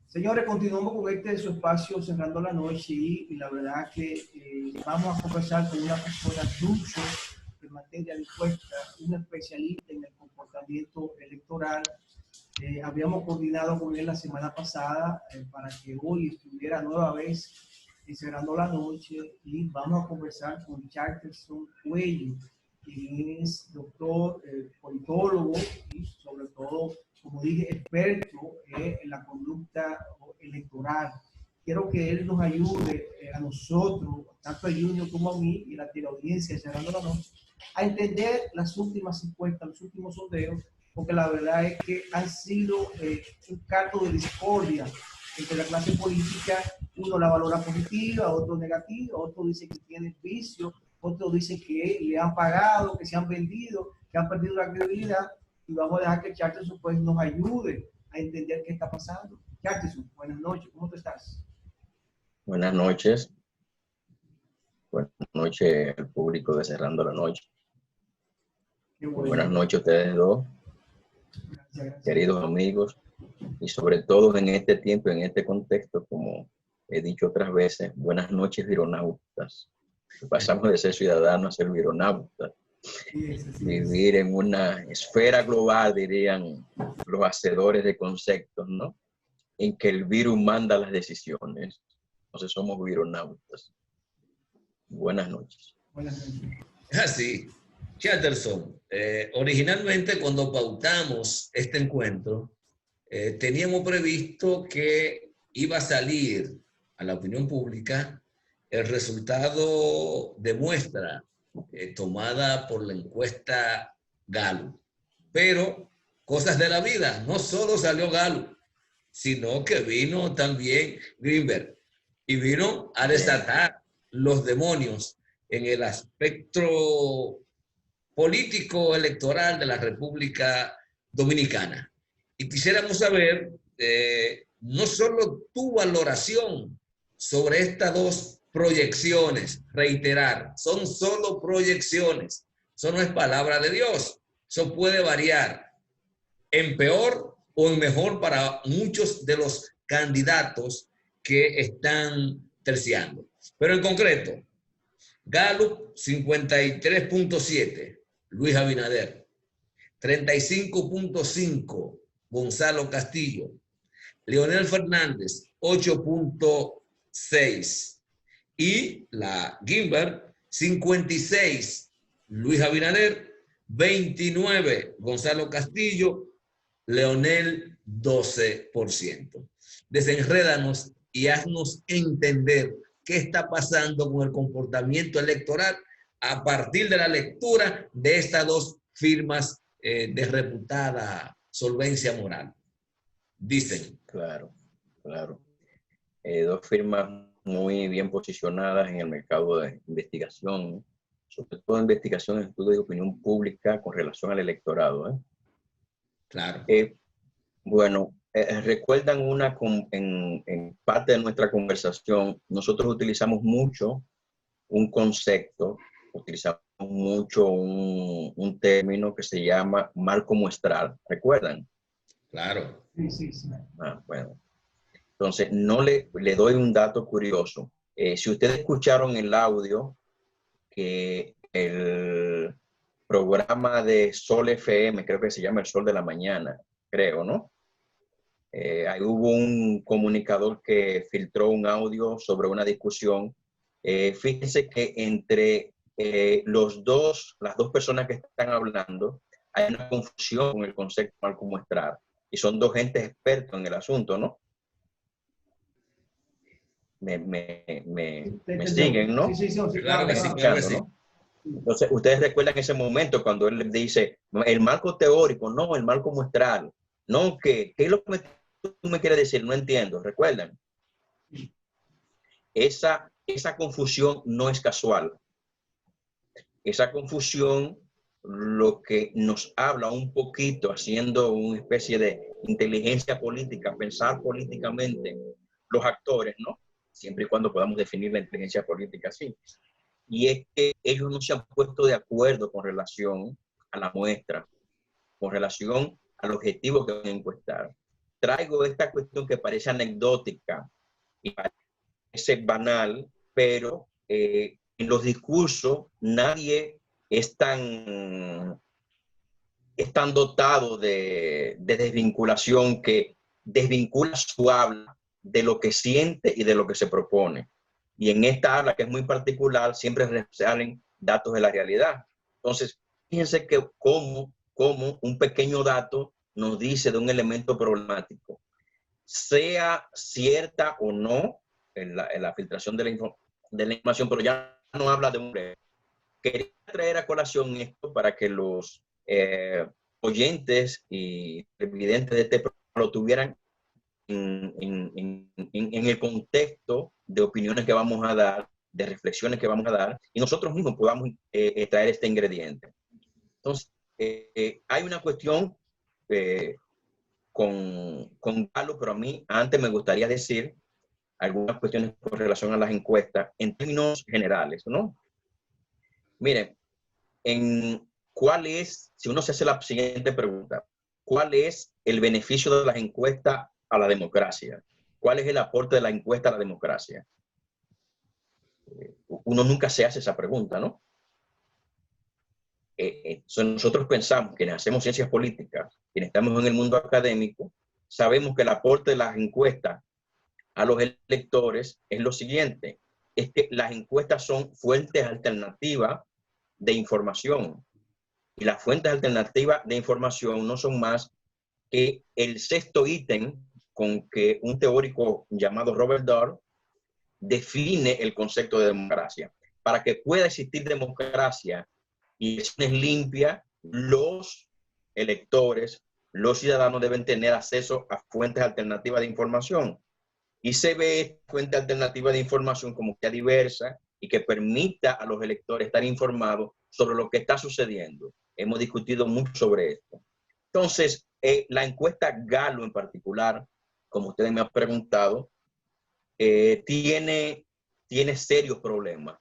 Señores, continuamos con de su espacio Cerrando la Noche y la verdad que vamos a conversar con una persona ducho en materia de encuesta, un especialista en el comportamiento electoral. Habíamos coordinado con él la semana pasada para que hoy estuviera nueva vez Cerrando la Noche y vamos a conversar con Charterson Cuello, quien es doctor, politólogo y sobre todo, como dije, experto en la conducta electoral. Quiero que él nos ayude a nosotros, tanto a Junior como a mí y a la teleaudiencia Cerrando la Noche, a entender las últimas encuestas, los últimos sondeos, porque la verdad es que han sido un caldo de discordia entre la clase política. Uno la valora positiva, otro negativa, otro dice que tiene vicio, otros dicen que le han pagado, que se han vendido, que han perdido la credibilidad, y vamos a dejar que Charterson pues nos ayude a entender qué está pasando. Charterson, buenas noches, ¿cómo tú estás? Buenas noches. Buenas noches al público de Cerrando la Noche. Bueno. Buenas noches a ustedes dos, gracias. Queridos amigos, y sobre todo en este tiempo, en este contexto, como he dicho otras veces, buenas noches, vironautas. Pasamos de ser ciudadanos a ser vironautas. Sí. Vivir en una esfera global, dirían los hacedores de conceptos, ¿no? En que el virus manda las decisiones. Entonces somos vironautas. Buenas noches. Buenas noches. Así, Chatterson, originalmente cuando pautamos este encuentro, teníamos previsto que iba a salir a la opinión pública el resultado de muestra tomada por la encuesta Gallup. Pero cosas de la vida, no solo salió Gallup, sino que vino también Greenberg y vino a desatar los demonios en el aspecto político electoral de la República Dominicana. Y quisiéramos saber no solo tu valoración sobre estas dos proyecciones, reiterar, son solo proyecciones, eso no es palabra de Dios, eso puede variar en peor o en mejor para muchos de los candidatos que están terciando. Pero en concreto, Gallup 53.7, Luis Abinader, 35.5, Gonzalo Castillo, Leonel Fernández 8.6 y la Greenberg 56, Luis Abinader 29, Gonzalo Castillo, Leonel 12%. Desenrédanos y haznos entender qué está pasando con el comportamiento electoral a partir de la lectura de estas dos firmas de reputada solvencia moral. Dicen. Claro. Dos firmas muy bien posicionadas en el mercado de investigación, sobre todo investigación en estudios de opinión pública con relación al electorado. Claro. Bueno, recuerdan en parte de nuestra conversación, nosotros utilizamos mucho un concepto, utilizamos mucho un término que se llama marco muestral, ¿recuerdan? Claro. Sí. Bueno. Entonces, no le doy un dato curioso. Si ustedes escucharon el audio, que el programa de Sol FM, creo que se llama El Sol de la Mañana, creo, ¿no? Ahí hubo un comunicador que filtró un audio sobre una discusión. Fíjense que entre las dos personas que están hablando, hay una confusión con el concepto marco muestral. Y son dos gentes expertos en el asunto, ¿no? Me siguen, ¿no? Sí, claro que sí, claro que sí. ¿No? Entonces, ustedes recuerdan ese momento cuando él dice, el marco teórico, no, el marco muestral. No, ¿qué es lo que tú me quieres decir? No entiendo, ¿recuerdan? Esa confusión no es casual. Esa confusión lo que nos habla un poquito, haciendo una especie de inteligencia política, pensar políticamente los actores, ¿no? Siempre y cuando podamos definir la inteligencia política así. Y es que ellos no se han puesto de acuerdo con relación a la muestra, con relación al objetivo que van a encuestar. traigo esta cuestión que parece anecdótica y parece banal, pero en los discursos nadie es tan dotado de desvinculación que desvincula su habla de lo que siente y de lo que se propone. Y en esta habla, que es muy particular, siempre salen datos de la realidad. Entonces, fíjense que como un pequeño dato nos dice de un elemento problemático, sea cierta o no en la filtración de la información, pero ya no habla de un breve. Quería traer a colación esto para que los oyentes y televidentes de este programa lo tuvieran en el contexto de opiniones que vamos a dar, de reflexiones que vamos a dar, y nosotros mismos podamos traer este ingrediente. Entonces, hay una cuestión con Galo, pero a mí antes me gustaría decir algunas cuestiones con relación a las encuestas en términos generales, ¿no? Miren, ¿cuál es, si uno se hace la siguiente pregunta, cuál es el beneficio de las encuestas a la democracia? ¿Cuál es el aporte de la encuesta a la democracia? Uno nunca se hace esa pregunta, ¿no? Nosotros pensamos, quienes hacemos ciencias políticas, quienes estamos en el mundo académico, sabemos que el aporte de las encuestas a los electores es lo siguiente, es que las encuestas son fuentes alternativas de información. Y las fuentes alternativas de información no son más que el sexto ítem con que un teórico llamado Robert Dahl define el concepto de democracia. Para que pueda existir democracia y elecciones limpias, los electores, los ciudadanos deben tener acceso a fuentes alternativas de información. Y se ve fuente alternativa de información como que diversa y que permita a los electores estar informados sobre lo que está sucediendo. Hemos discutido mucho sobre esto. Entonces, la encuesta Galo en particular, como ustedes me han preguntado, tiene serios problemas.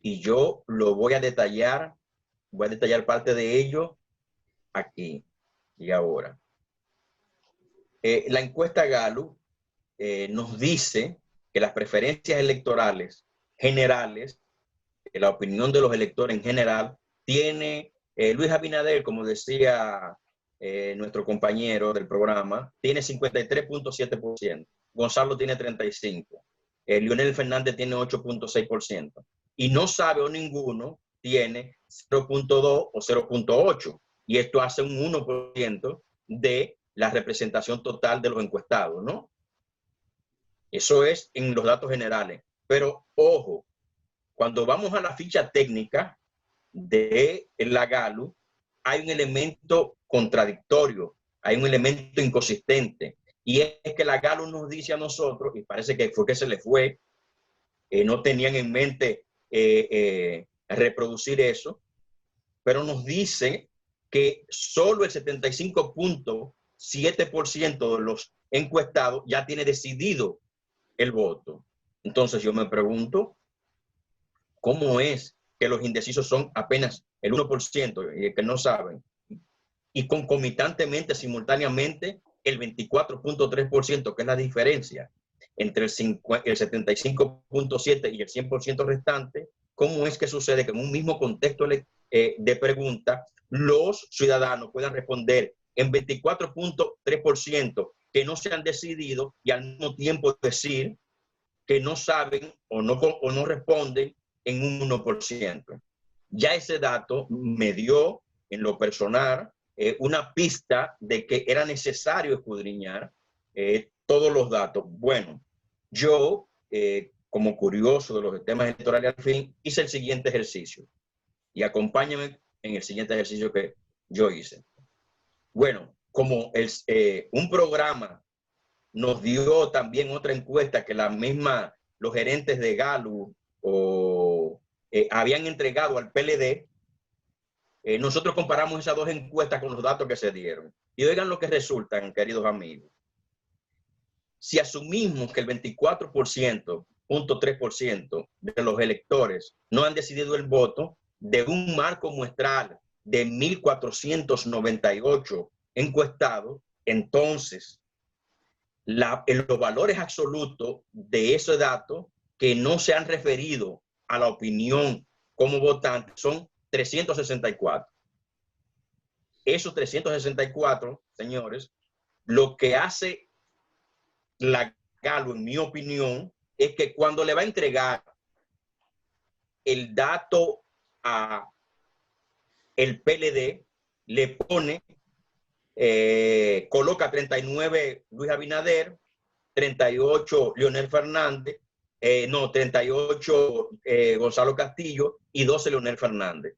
Y yo lo voy a detallar parte de ello aquí y ahora. La encuesta Galo nos dice que las preferencias electorales generales, la opinión de los electores en general, tiene Luis Abinader, como decía nuestro compañero del programa, tiene 53.7%, Gonzalo tiene 35%, Leonel Fernández tiene 8.6%, y no sabe o ninguno tiene 0.2 o 0.8, y esto hace un 1% de la representación total de los encuestados, ¿no? Eso es en los datos generales. Pero, ojo, cuando vamos a la ficha técnica de la Galo, hay un elemento contradictorio, hay un elemento inconsistente. Y es que la Galo nos dice a nosotros, y parece que fue que se le fue, no tenían en mente reproducir eso, pero nos dice que solo el 75.7% de los encuestados ya tiene decidido el voto. Entonces yo me pregunto, ¿cómo es que los indecisos son apenas el 1% y que no saben? Y concomitantemente, simultáneamente, el 24.3%, que es la diferencia entre el 75.7% y el 100% restante. ¿Cómo es que sucede que en un mismo contexto de pregunta los ciudadanos puedan responder en 24.3% que no se han decidido y al mismo tiempo decir que no saben o no responden en un 1%? Ya ese dato me dio en lo personal una pista de que era necesario escudriñar todos los datos. Bueno, yo, como curioso de los temas electorales al fin, hice el siguiente ejercicio y acompáñame en el siguiente ejercicio que yo hice. Bueno, como un programa nos dio también otra encuesta que los gerentes de Galo habían entregado al PLD, nosotros comparamos esas dos encuestas con los datos que se dieron. Y oigan lo que resultan, queridos amigos. Si asumimos que el 24.3% de los electores no han decidido el voto, de un marco muestral de 1.498 encuestados, entonces los valores absolutos de ese dato que no se han referido a la opinión como votante son 364. Esos 364, señores, lo que hace la Galo, en mi opinión, es que cuando le va a entregar el dato a el PLD, le pone, coloca 39 Luis Abinader, 38 Leonel Fernández, 38 Gonzalo Castillo y 12 Leonel Fernández.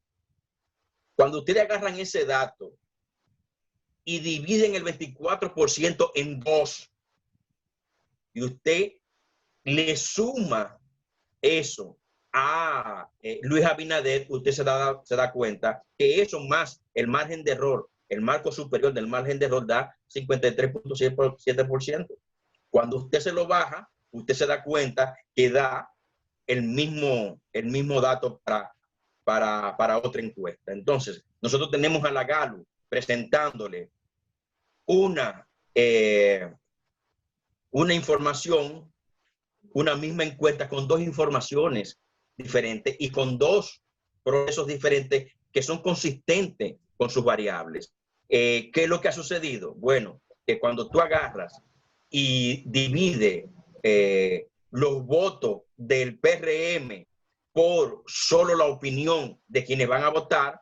Cuando ustedes agarran ese dato y dividen el 24% en 2, y usted le suma eso a Luis Abinader, usted se da cuenta que eso más el margen de error, el marco superior del margen de error da 53.7%. Cuando usted se lo baja, usted se da cuenta que da el mismo dato para otra encuesta. Entonces, nosotros tenemos a la Galo presentándole una información, una misma encuesta con dos informaciones diferentes y con dos procesos diferentes que son consistentes con sus variables. ¿Qué es lo que ha sucedido? Bueno, que cuando tú agarras y divide los votos del PRM por solo la opinión de quienes van a votar,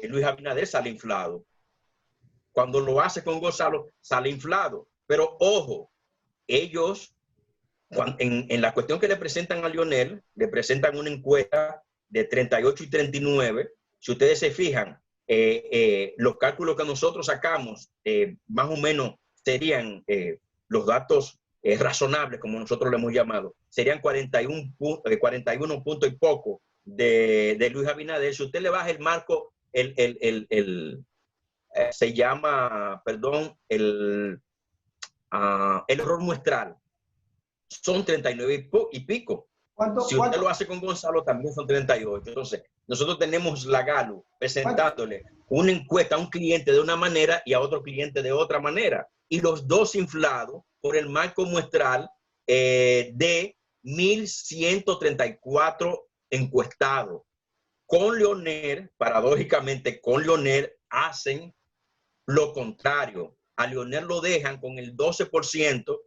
Luis Abinader sale inflado. Cuando lo hace con Gonzalo, sale inflado. Pero ojo, ellos, en la cuestión que le presentan a Leonel, le presentan una encuesta de 38 y 39. Si ustedes se fijan, los cálculos que nosotros sacamos, más o menos serían los datos razonables, como nosotros le hemos llamado, serían 41 puntos y poco de Luis Abinader. Si usted le baja el marco, se llama, perdón, el error muestral, son 39 y pico. Si usted lo hace con Gonzalo, también son 38. Entonces, nosotros tenemos la Galo presentándole una encuesta a un cliente de una manera y a otro cliente de otra manera. Y los dos inflados por el marco muestral de 1.134 encuestados. Con Leonel, paradójicamente, con Leonel hacen lo contrario. A Leonel lo dejan con el 12%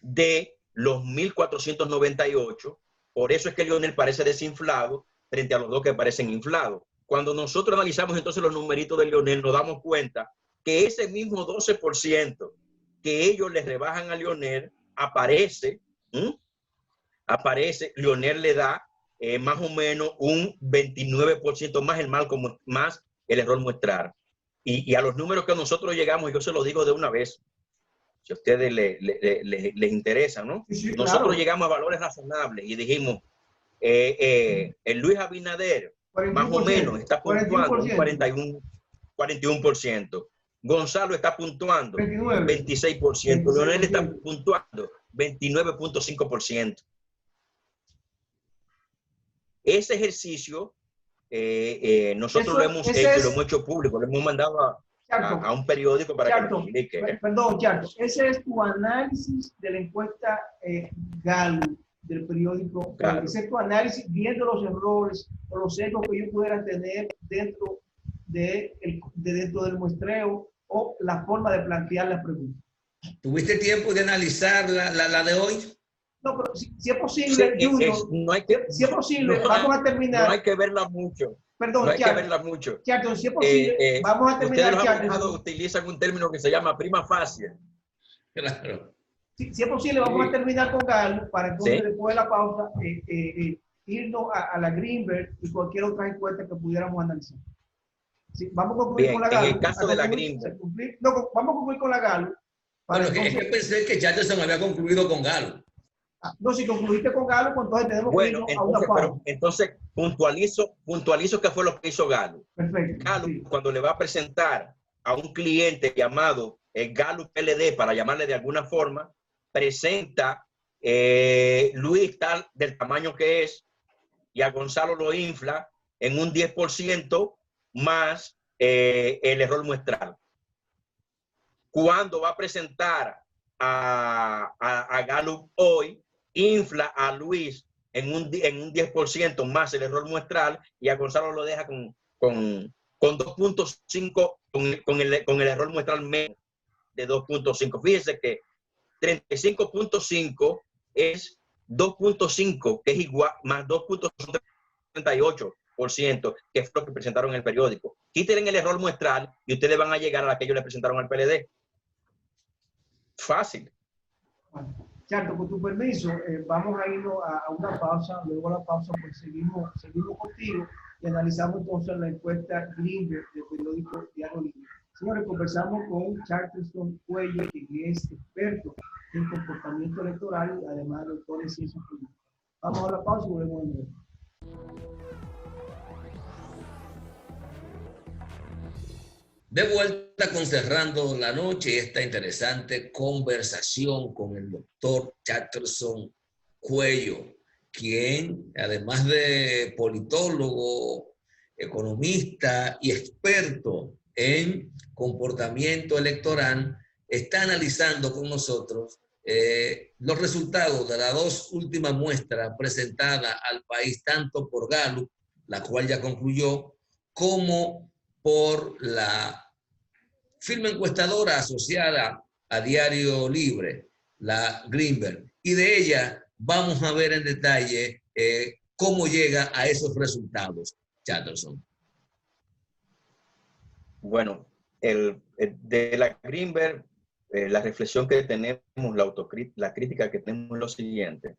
de los 1.498. Por eso es que Leonel parece desinflado frente a los dos que parecen inflados. Cuando nosotros analizamos entonces los numeritos de Leonel, nos damos cuenta que ese mismo 12% que ellos le rebajan a Leonel aparece, Leonel le da más o menos un 29% más el marco, más el error muestral. Y a los números que nosotros llegamos, yo se lo digo de una vez, si a ustedes les interesa, ¿no? Sí, nosotros claro. Llegamos a valores razonables y dijimos, el Luis Abinader 41%, más o menos está puntuando 41%. Gonzalo está puntuando 26%. Leonel está puntuando 29.5%. Ese ejercicio nosotros lo hemos hecho, lo hemos hecho público, lo hemos mandado a un periódico para que lo publique. Perdón, Charto, ese es tu análisis de la encuesta Galo del periódico. Claro. Ese es tu análisis viendo los errores o los sesgos que ellos pudieran tener dentro del muestreo o la forma de plantear las preguntas. ¿Tuviste tiempo de analizar la de hoy? No, pero si es posible, sí, Junior, si es posible, vamos a terminar. No hay que verla mucho. Perdón, no hay que verla mucho. Charto, si es posible, vamos a terminar. Ustedes los abogados utilizan un término que se llama prima facie. Claro. Si es posible, vamos a terminar con Galo para entonces después de la pausa irnos a la Greenberg y cualquier otra encuesta que pudiéramos analizar. Sí, vamos a concluir con la Galo. En el caso de la Greenberg. No, vamos a concluir con la Galo. Bueno, entonces, es que pensé que Chatterson había concluido con Galo. No, si concluiste con Galo, pues entonces tenemos que irnos a una pausa. Pero entonces puntualizo qué fue lo que hizo Galo. Perfecto. Galo, cuando le va a presentar a un cliente llamado Galo PLD, para llamarle de alguna forma, presenta Luis tal del tamaño que es y a Gonzalo lo infla en un 10% más el error muestral. cuando va a presentar a Gallup hoy, infla a Luis en un 10% más el error muestral y a Gonzalo lo deja con 2.5 con el error muestral menos de 2.5. Fíjense que 35.5 es 2.5, que es igual, más 2.38%, que es lo que presentaron en el periódico. Quiten el error muestral y ustedes van a llegar a la que ellos le presentaron al PLD. Fácil. Bueno, Charto, con tu permiso, vamos a irnos a una pausa. Luego a la pausa, pues seguimos contigo y analizamos entonces la encuesta Greenberg del periódico Diario Libre. Señores, conversamos con Charterson Cuello, quien es experto en comportamiento electoral y además doctor en ciencias políticas. Vamos a la pausa y volvemos en breve. De vuelta con Cerrando la Noche, esta interesante conversación con el doctor Charterson Cuello, quien, además de politólogo, economista y experto en comportamiento electoral, está analizando con nosotros los resultados de las dos últimas muestras presentadas al país, tanto por Gallup, la cual ya concluyó, como por la firma encuestadora asociada a Diario Libre, la Greenberg. Y de ella vamos a ver en detalle cómo llega a esos resultados, Charterson. Bueno, de la Greenberg, la reflexión que tenemos, la crítica que tenemos es lo siguiente.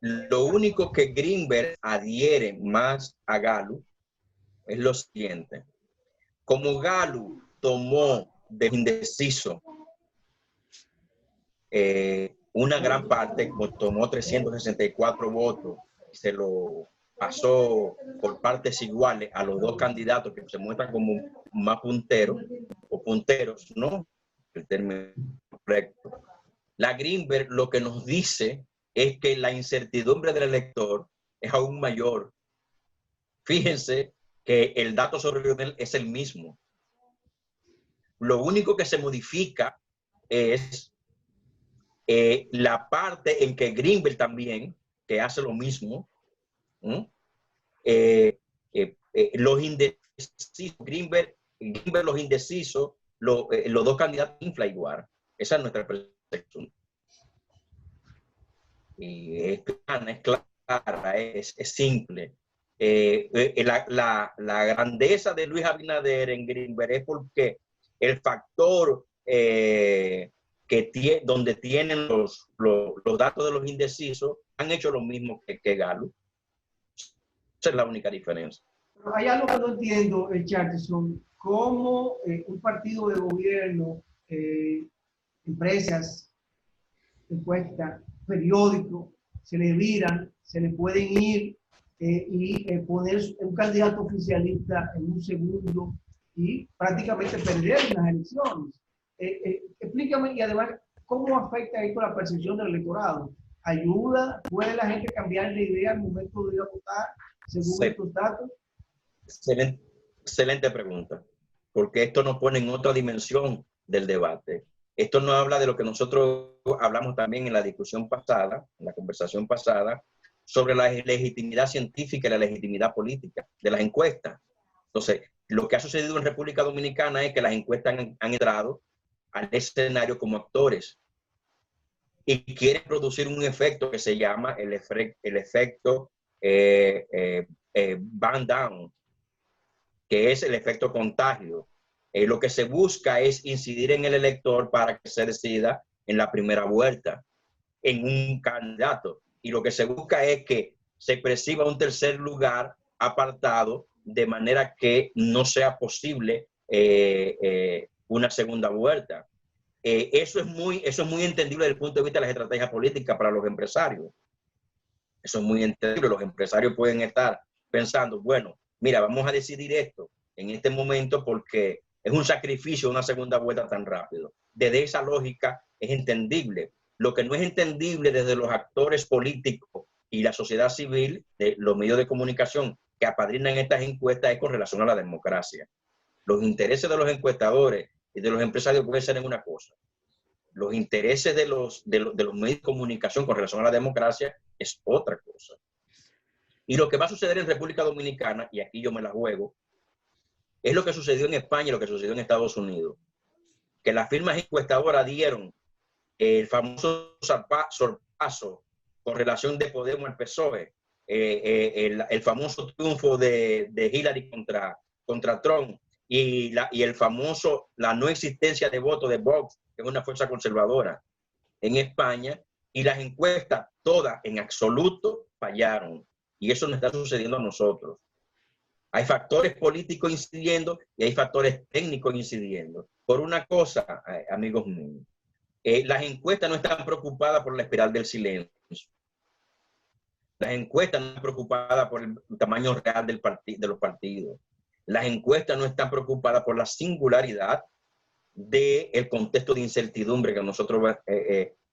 Lo único que Greenberg adhiere más a Gallup es lo siguiente. Como Gallup tomó de indeciso una gran parte, tomó 364 votos, se lo pasó por partes iguales a los dos candidatos que se muestran como más punteros o punteros, ¿no? El término correcto. La Greenberg lo que nos dice es que la incertidumbre del elector es aún mayor. Fíjense que el dato sobre Lionel es el mismo. Lo único que se modifica es la parte en que Greenberg también, que hace lo mismo, los indecisos, Greenberg los indecisos, los dos candidatos infla igual. Esa es nuestra percepción. Y es clara, es simple. La grandeza de Luis Abinader en Greenberg es porque el factor donde tienen los datos de los indecisos han hecho lo mismo que Gallup. Esa es la única diferencia. Pero hay algo que no entiendo, Charterson, cómo un partido de gobierno, empresas, encuestas, periódicos, se le viran, se le pueden ir y poner un candidato oficialista en un segundo y prácticamente perder las elecciones. Explícame, y además, ¿cómo afecta esto la percepción del electorado? ¿Ayuda? ¿Puede la gente cambiar de idea al momento de ir a votar según estos datos? Excelente pregunta, porque esto nos pone en otra dimensión del debate. Esto nos habla de lo que nosotros hablamos también en la discusión pasada, en la conversación pasada, sobre la legitimidad científica y la legitimidad política de las encuestas. Entonces, lo que ha sucedido en República Dominicana es que las encuestas han entrado al escenario como actores y quieren producir un efecto que se llama el efecto Van Down, que es el efecto contagio. Lo que se busca es incidir en el elector para que se decida en la primera vuelta en un candidato. Y lo que se busca es que se perciba un tercer lugar apartado de manera que no sea posible una segunda vuelta. Eso es muy entendible desde el punto de vista de las estrategias políticas para los empresarios. Eso es muy entendible. Los empresarios pueden estar pensando, bueno, mira, vamos a decidir esto en este momento porque es un sacrificio una segunda vuelta tan rápido. Desde esa lógica es entendible. Lo que no es entendible desde los actores políticos y la sociedad civil, de los medios de comunicación que apadrinan estas encuestas, es con relación a la democracia. Los intereses de los encuestadores y de los empresarios puede ser en una cosa. Los intereses de los medios de comunicación con relación a la democracia es otra cosa. Y lo que va a suceder en República Dominicana, y aquí yo me la juego, es lo que sucedió en España y lo que sucedió en Estados Unidos. Que las firmas encuestadoras dieron el famoso sorpaso con relación de Podemos al PSOE, el famoso triunfo de Hillary contra Trump y la no existencia de voto de Vox, que es una fuerza conservadora en España, y las encuestas todas en absoluto fallaron. Y eso nos está sucediendo a nosotros. Hay factores políticos incidiendo y hay factores técnicos incidiendo. Por una cosa, amigos míos, las encuestas no están preocupadas por la espiral del silencio. Las encuestas no están preocupadas por el tamaño real de los partidos. Las encuestas no están preocupadas por la singularidad del contexto de incertidumbre que nosotros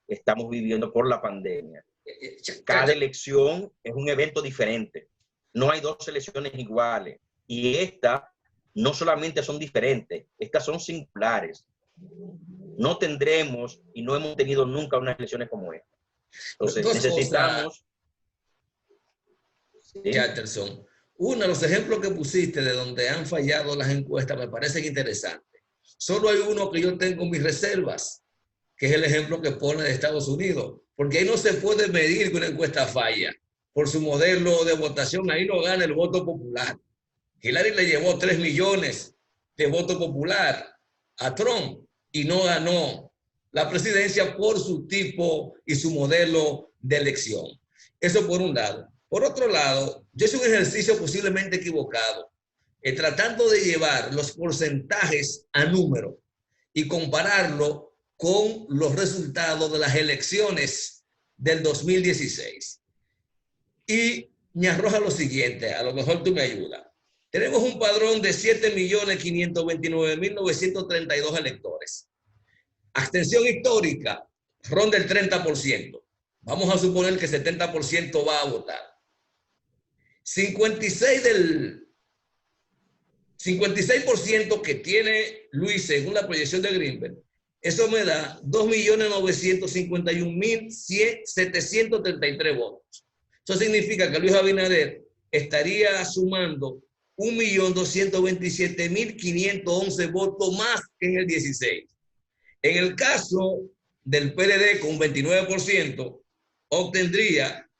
estamos viviendo por la pandemia. Cada elección es un evento diferente. No hay dos elecciones iguales. Y estas no solamente son diferentes, estas son singulares. No tendremos y no hemos tenido nunca unas elecciones como esta. Entonces, necesitamos... Chatterson, uno de los ejemplos que pusiste de donde han fallado las encuestas me parece interesante. Solo hay uno que yo tengo mis reservas, que es el ejemplo que pone de Estados Unidos, porque ahí no se puede medir que una encuesta falla. Por su modelo de votación, ahí no gana el voto popular. Hillary le llevó 3 millones de voto popular a Trump y no ganó la presidencia por su tipo y su modelo de elección. Eso por un lado. Por otro lado, yo hice un ejercicio posiblemente equivocado, tratando de llevar los porcentajes a número y compararlo con los resultados de las elecciones del 2016. Y me arroja lo siguiente, a lo mejor tú me ayudas. Tenemos un padrón de 7.529.932 electores. Abstención histórica, ronda el 30%. Vamos a suponer que 70% va a votar. 56% que tiene Luis según la proyección de Greenberg, eso me da 2.951.733 votos. Eso significa que Luis Abinader estaría sumando 1.227.511 votos más que en el 16. En el caso del PLD con un 29%, obtendría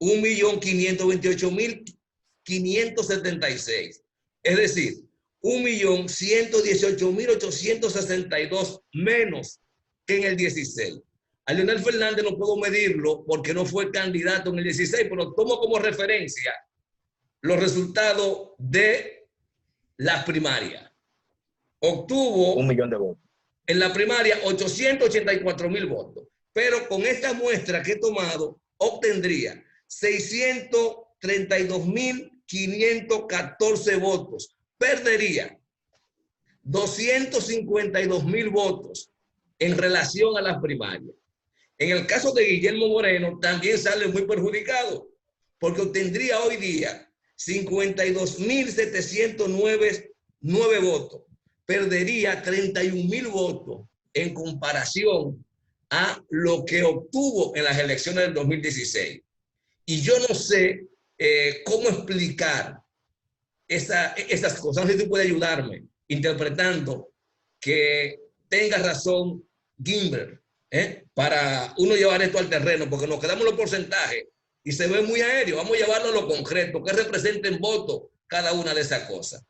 1.528.576. Es decir, 1.118.862 menos que en el 16. A Leonel Fernández no puedo medirlo porque no fue candidato en el 16, pero tomo como referencia los resultados de la primaria. Obtuvo 1 millón de votos. En la primaria 884.000 votos, pero con esta muestra que he tomado obtendría 632.514 votos. Perdería 252.000 votos en relación a las primarias. En el caso de Guillermo Moreno también sale muy perjudicado porque obtendría hoy día 52.709 votos. Perdería 31.000 votos en comparación a lo que obtuvo en las elecciones del 2016. Y yo no sé cómo explicar esas cosas. No sé si tú puedes ayudarme interpretando que tenga razón Greenberg, para uno llevar esto al terreno, porque nos quedamos en los porcentajes y se ve muy aéreo. Vamos a llevarlo a lo concreto, que representa en votos cada una de esas cosas.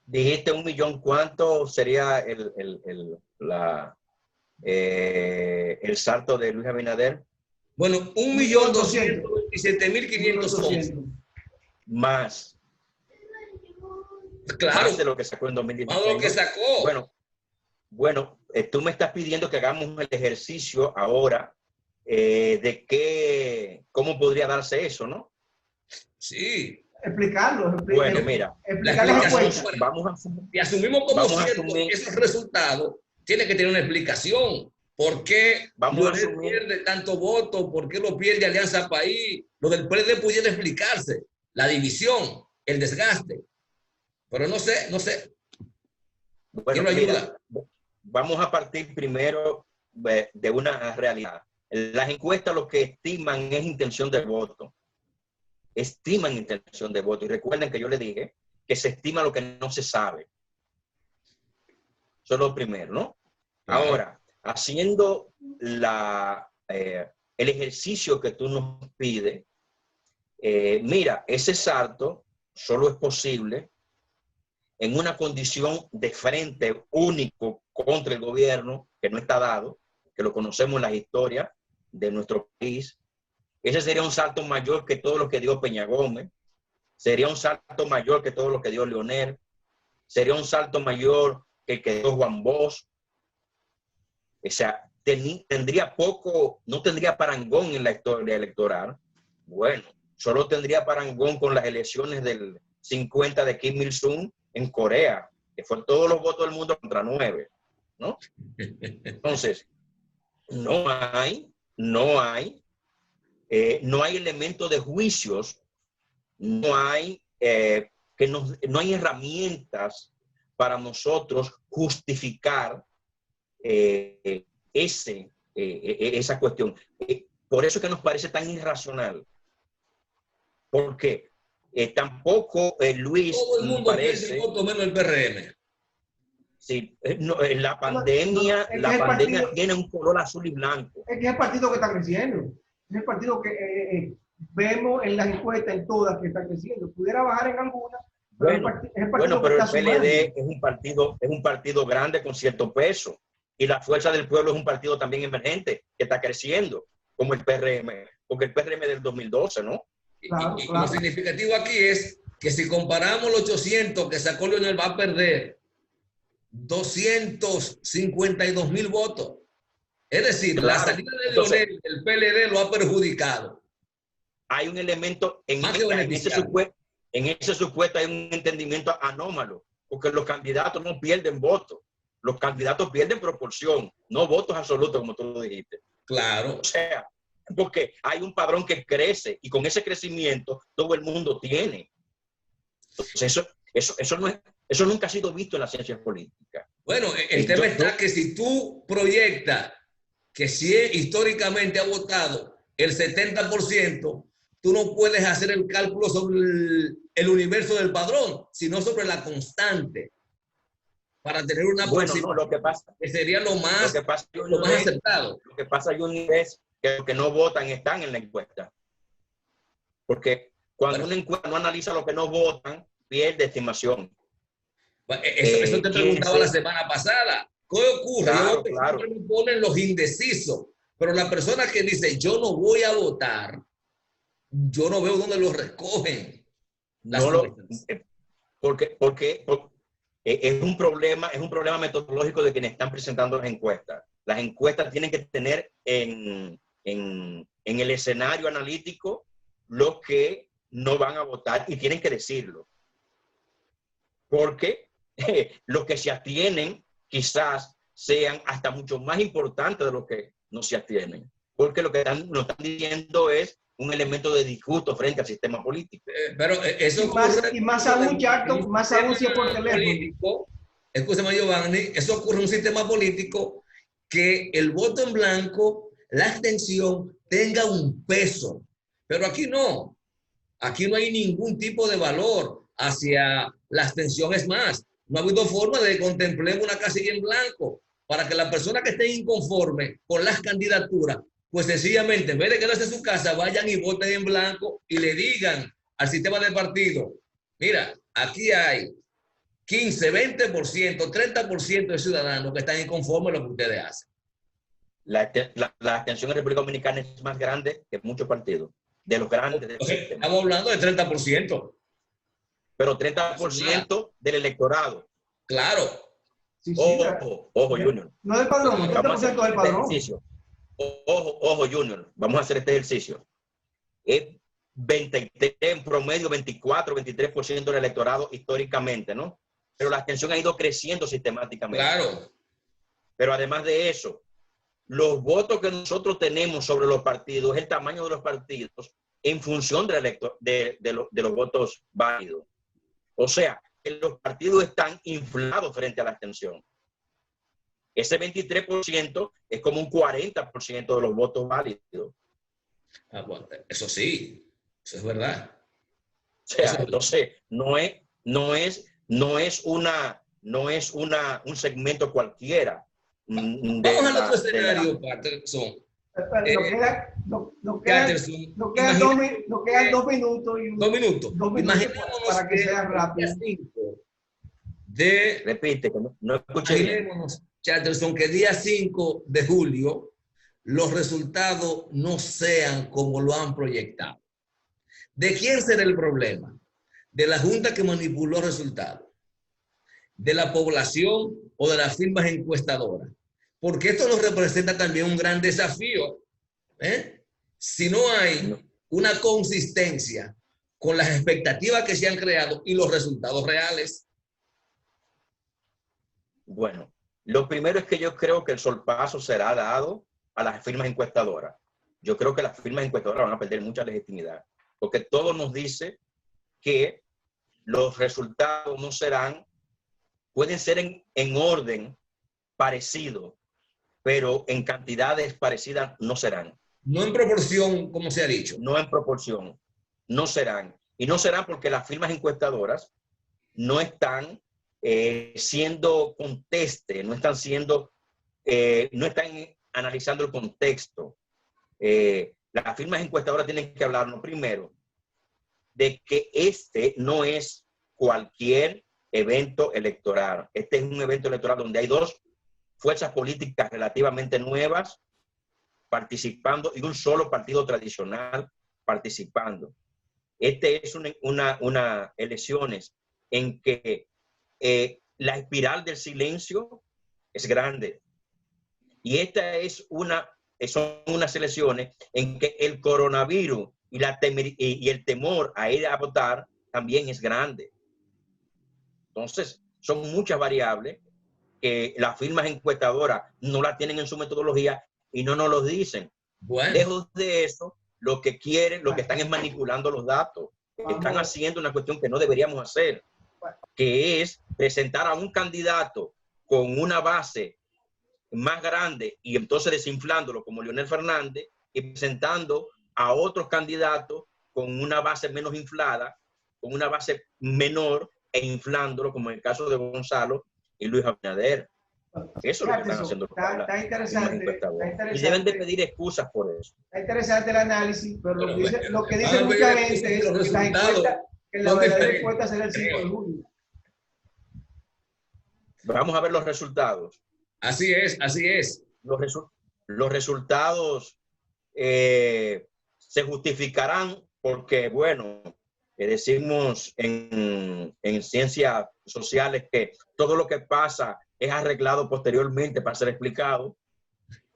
Dijiste 1 millón, ¿cuánto sería el salto de Luis Abinader? Bueno, 1.227.511. Más. Claro. Más de lo que sacó en 2016. Más de lo que sacó. Bueno, tú me estás pidiendo que hagamos el ejercicio ahora de cómo podría darse eso, ¿no? Sí. Explicarlo. Bueno, mira. Vamos a asumir. Y asumimos como cierto esos resultados. Tiene que tener una explicación. ¿Por qué Leonel pierde tanto voto? ¿Por qué lo pierde Alianza País? Lo del PLD pudiera explicarse. La división, el desgaste. Pero no sé. Bueno, ¿Quién lo ayuda? vamos a partir primero de una realidad. Las encuestas lo que estiman es intención de voto. Estiman intención de voto. Y recuerden que yo le dije que se estima lo que no se sabe. Eso es lo primero, ¿no? Claro. Ahora, haciendo el ejercicio que tú nos pides, mira, ese salto solo es posible en una condición de frente único contra el gobierno, que no está dado, que lo conocemos en las historias de nuestro país. Ese sería un salto mayor que todo lo que dio Peña Gómez, sería un salto mayor que todo lo que dio Leonel, sería un salto mayor que el que dio Juan Bosch. O sea, tendría poco, no tendría parangón en la historia electoral. Bueno, solo tendría parangón con las elecciones del 50 de Kim Il-sung en Corea, que fue todos los votos del mundo contra 9, ¿no? Entonces, no hay elementos de juicios, no hay herramientas para nosotros justificar esa cuestión. Por eso que nos parece tan irracional. Porque tampoco Luis Todo el mundo parece... piensa en voto menos el PRM. Sí, la pandemia tiene un color azul y blanco. Es que es el partido que está creciendo. Es el partido que vemos en las encuestas, en todas, que está creciendo. Pudiera bajar en algunas, pero pero el PLD es un partido grande con cierto peso. Y la Fuerza del Pueblo es un partido también emergente que está creciendo, como el PRM, porque el PRM del 2012, ¿no? Claro. Lo significativo aquí es que si comparamos los 800 que sacó Leonel, va a perder 252,000 votos. Es decir, claro, la salida de Leonel, el PLD lo ha perjudicado. Hay un elemento en ese supuesto hay un entendimiento anómalo, porque los candidatos no pierden votos. Los candidatos pierden proporción, no votos absolutos, como tú lo dijiste. Claro. O sea, porque hay un padrón que crece y con ese crecimiento todo el mundo tiene. Entonces, eso nunca ha sido visto en la ciencia política. Bueno, el tema está que si tú proyectas que si históricamente ha votado el 70%, tú no puedes hacer el cálculo sobre el universo del padrón, sino sobre la constante. Para tener una no, lo que pasa, que sería lo más acertado. Lo que pasa, Junior, es que los que no votan están en la encuesta. Porque cuando una encuesta no analiza lo que no votan, pierde estimación. Eso te preguntaba la semana pasada. ¿Qué ocurre? Claro. Siempre me ponen los indecisos. Pero la persona que dice, yo no voy a votar, yo no veo dónde lo recogen. Porque es un problema metodológico de quienes están presentando las encuestas. Las encuestas tienen que tener en el escenario analítico los que no van a votar y tienen que decirlo. Porque los que se abstienen quizás sean hasta mucho más importantes de los que no se abstienen. Porque lo que nos están diciendo es un elemento de disgusto frente al sistema político. Pero eso y más aún, Jackson, más aún si es por teléfono. Escúchame, Giovanni, eso ocurre en un sistema político que el voto en blanco, la abstención, tenga un peso. Pero aquí no. Aquí no hay ningún tipo de valor hacia la abstención. Es más, no ha habido forma de contemplar una casilla en blanco para que la persona que esté inconforme con las candidaturas, pues sencillamente, en vez de quedarse en su casa, vayan y voten en blanco y le digan al sistema de partido, mira, aquí hay 15, 20%, 30% de ciudadanos que están inconformes con lo que ustedes hacen. La abstención en República Dominicana es más grande que muchos partidos, de los grandes. Estamos hablando de 30%. Pero 30% del electorado. Claro. Sí, ojo, Junior. No del padrón, 30% del padrón. Ojo, Junior. Vamos a hacer este ejercicio. Es 23, en promedio 24, 23% del electorado históricamente, ¿no? Pero la abstención ha ido creciendo sistemáticamente. Claro. Pero además de eso, los votos que nosotros tenemos sobre los partidos, el tamaño de los partidos en función de los votos válidos. O sea, que los partidos están inflados frente a la abstención. ese 23% es como un 40% de los votos válidos. Ah, bueno, eso sí, eso es verdad. O sea, entonces no es un segmento cualquiera. Vamos al otro escenario, Patterson. Nos quedan dos minutos. Y 2 minutos. Imaginémonos para que sea rápido. Repite, que no escuché bien. Imaginémonos, Chatterson, que día 5 de julio los resultados no sean como lo han proyectado. ¿De quién será el problema? ¿De la Junta que manipuló resultados? ¿De la población o de las firmas encuestadoras? Porque esto nos representa también un gran desafío. Si no hay una consistencia con las expectativas que se han creado y los resultados reales. Bueno, lo primero es que yo creo que el solpazo será dado a las firmas encuestadoras. Yo creo que las firmas encuestadoras van a perder mucha legitimidad, porque todo nos dice que los resultados no serán, pueden ser en orden parecido, pero en cantidades parecidas no serán. No en proporción, como se ha dicho. No en proporción, no serán. Y no serán porque las firmas encuestadoras no están siendo conteste, no están analizando el contexto. Las firmas encuestadoras tienen que hablarnos primero de que este no es cualquier evento electoral. Este es un evento electoral donde hay dos fuerzas políticas relativamente nuevas participando y un solo partido tradicional participando. Este es una elecciones en que la espiral del silencio es grande. Y esta son unas elecciones en que el coronavirus y el temor a ir a votar también es grande. Entonces, son muchas variables que las firmas encuestadoras no las tienen en su metodología y no nos lo dicen. Bueno. Lejos de eso, lo que están es manipulando los datos. Están haciendo una cuestión que no deberíamos hacer, que es presentar a un candidato con una base más grande y entonces desinflándolo como Leonel Fernández y presentando a otros candidatos con una base menos inflada, con una base menor e inflándolo como en el caso de Gonzalo y Luis Abinader. Eso es lo que están haciendo. Está interesante. Y deben de pedir excusas por eso. Está interesante el análisis, pero lo que dice mucha gente es que la verdadera encuesta será el 5 de julio. Vamos a ver los resultados. Así es, así es. Los resultados se justificarán porque, bueno, decimos en ciencias sociales que todo lo que pasa es arreglado posteriormente para ser explicado.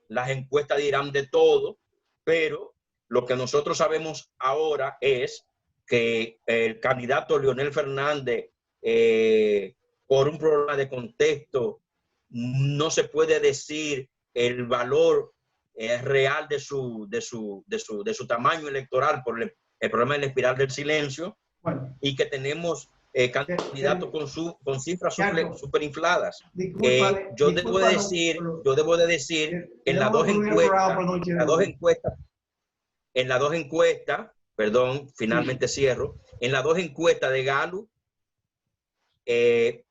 Las encuestas dirán de todo, pero lo que nosotros sabemos ahora es que el candidato Leonel Fernández, por un problema de contexto, no se puede decir el valor real de su tamaño electoral por el problema de la espiral del silencio, bueno, y que tenemos candidatos con cifras súper infladas. Yo debo de decir que en las dos encuestas, perdón, finalmente cierro, en las dos encuestas de Gallup, el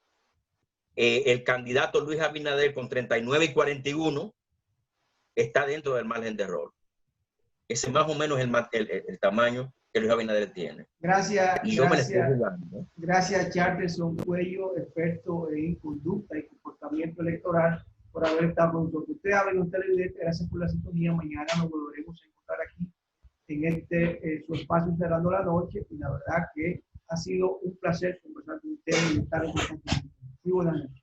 candidato Luis Abinader con 39 y 41 está dentro del margen de error. Ese más o menos es el tamaño que Luis Abinader tiene. Gracias, y yo me la estoy jugando, ¿no? Gracias, Chatterson Cuello, experto en conducta y comportamiento electoral, por haber estado con nosotros. Usted habla, un televidente, gracias por la sintonía. Mañana nos volveremos a encontrar aquí en su espacio Cerrando la Noche. Y la verdad que ha sido un placer conversar con ustedes y estar en contacto. Muy buenas noches.